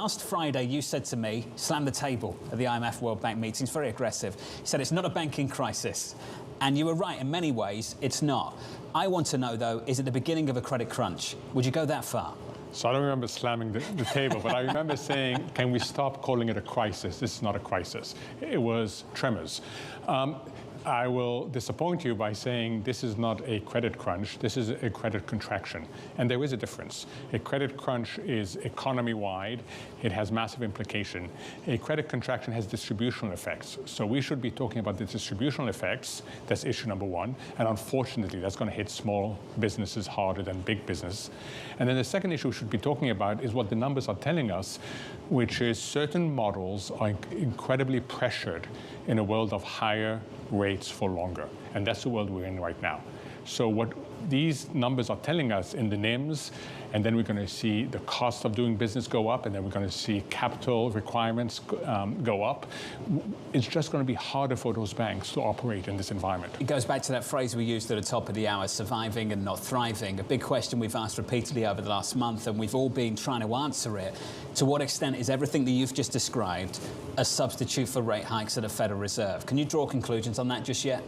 Last Friday, you said to me, slam the table at the IMF World Bank meetings, very aggressive. You said it's not a banking crisis. And you were right, in many ways, it's not. I want to know, though, is it the beginning of a credit crunch? Would you go that far? So I don't remember slamming the table, but I remember saying, can we stop calling it a crisis? This is not a crisis. It was tremors. I will disappoint you by saying this is not a credit crunch, this is a credit contraction. And there is a difference. A credit crunch is economy-wide, it has massive implication. A credit contraction has distributional effects. So we should be talking about the distributional effects, that's issue number one. And unfortunately, that's going to hit small businesses harder than big business. And then the second issue we should be talking about is what the numbers are telling us, which is certain models are incredibly pressured in a world of higher rates for longer. And that's the world we're in right now. So what these numbers are telling us in the NIMs, and then we're going to see the cost of doing business go up, and then we're going to see capital requirements go up. It's just going to be harder for those banks to operate in this environment. It goes back to that phrase we used at the top of the hour, surviving and not thriving. A big question we've asked repeatedly over the last month, and we've all been trying to answer it. To what extent is everything that you've just described a substitute for rate hikes at a Federal Reserve? Can you draw conclusions on that just yet?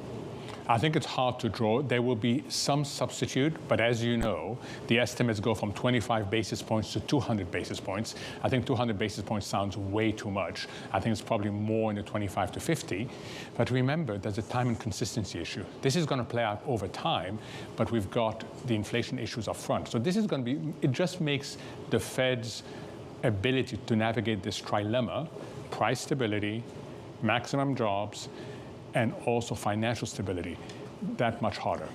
I think it's hard to draw. There will be some substitute, but as you know, the estimates go from 25 basis points to 200 basis points. I think 200 basis points sounds way too much. I think it's probably more in the 25 to 50. But remember, there's a time and consistency issue. This is going to play out over time, but we've got the inflation issues up front. So this is going to be, it just makes the Fed's ability to navigate this trilemma, price stability, maximum jobs, and also financial stability, that much harder.